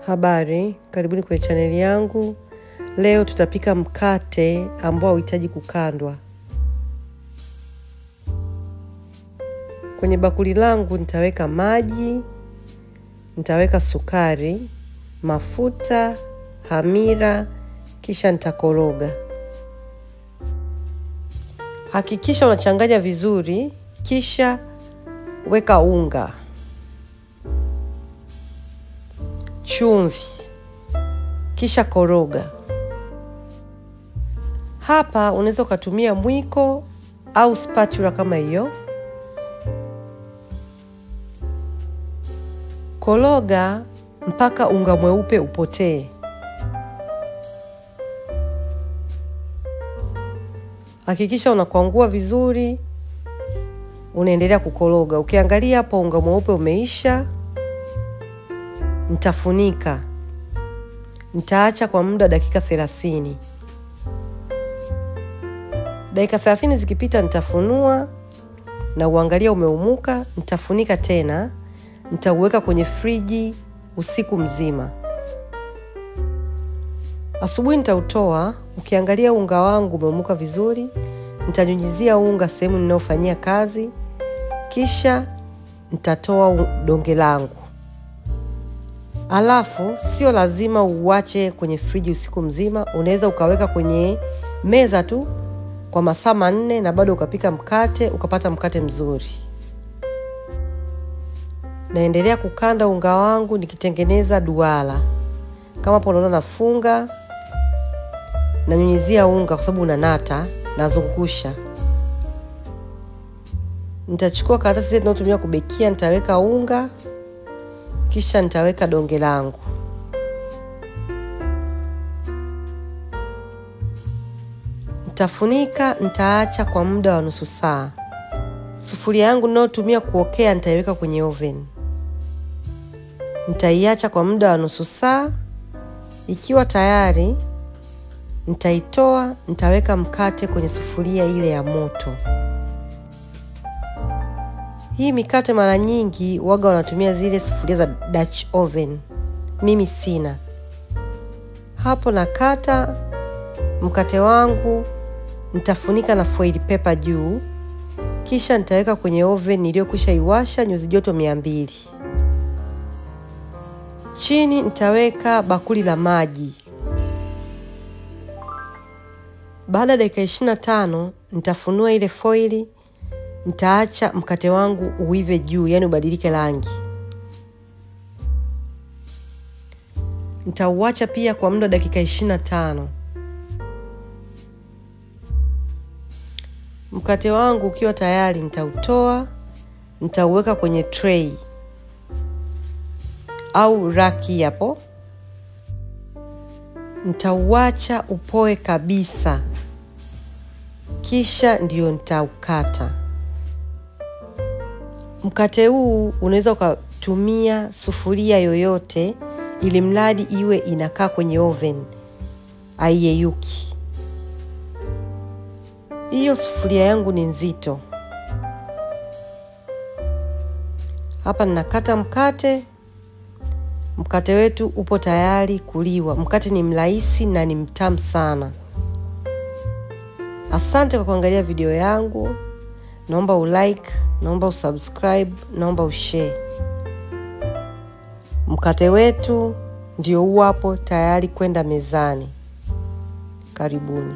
Habari, karibuni kwenye chaneli yangu. Leo tutapika mkate ambao hauhitaji kukandwa. Kwenye bakuli langu nitaweka maji, nitaweka sukari, mafuta, hamira, kisha nitakoroga. Hakikisha unachanganya vizuri, kisha weka unga, chumvi, kisha koroga. Hapa unaweza ukatumia mwiko au spatula kama hiyo. Koroga mpaka unga mweupe upotee. Hakikisha unakwangua vizuri, unaendelea kukoroga. Ukiangalia hapo unga mweupe umeisha. Nitafunika. Nitaacha kwa muda dakika 30. Dakika 30 zikipita nitafunua na uangalia umeumuka. Nitafunika tena. Nitauweka kwenye friji usiku mzima. Asubuhi nitautoa. Ukiangalia unga wangu umeumuka vizuri, nitanyunyizia unga sehemu ninayofanyia kazi, kisha nitatoa donge langu. Alafu sio lazima uache kwenye friji usiku mzima, unaweza ukaweka kwenye meza tu kwa masaa 4 na bado ukapika mkate, ukapata mkate mzuri. Naendelea kukanda unga wangu nikitengeneza duara. Kama hapo unaona nafunga, nanyunyizia unga kwa sababu unanata, nazungusha. Nitachukua karatasi zetu tunayotumia kubekia, nitaweka unga, kisha nitaweka donge langu. Nitafunika, nitaacha kwa muda wa nusu saa. Sufuria yangu ninayotumia kuokea nitaiweka kwenye oven. Nitaiacha kwa muda wa nusu saa. Ikiwa tayari, nitaitoa, nitaweka mkate kwenye sufuria ile ya moto. Hii mikate mara nyingi waga wanatumia zile sufuria za Dutch oven. Mimi sina. Hapo nakata mkate wangu, nitafunika na foil paper juu. Kisha nitaweka kwenye oven niliyokwisha iwasha nyuzi joto 200. Chini nitaweka bakuli la maji. Baada ya dakika 25 nitafunua ile foili, nitaacha mkate wangu uive juu, yani ubadilike rangi. Nitauacha pia kwa muda dakika 25. Mkate wangu ukiwa tayari nitautoa, nitauweka kwenye tray au raki hapo. Nitauacha upoe kabisa. Kisha ndio nitaukata. Mkate huu unaweza ukatumia sufuria yoyote ili mradi iwe inakaa kwenye oven, haiyeyuki. Hiyo sufuria yangu ni nzito. Hapa ninakata mkate. Mkate wetu upo tayari kuliwa. Mkate ni mrahisi na ni mtamu sana. Asante kwa kuangalia video yangu. Naomba ulike, naomba usubscribe, naomba ushare. Mkate wetu ndio hapo tayari kwenda mezani. Karibuni.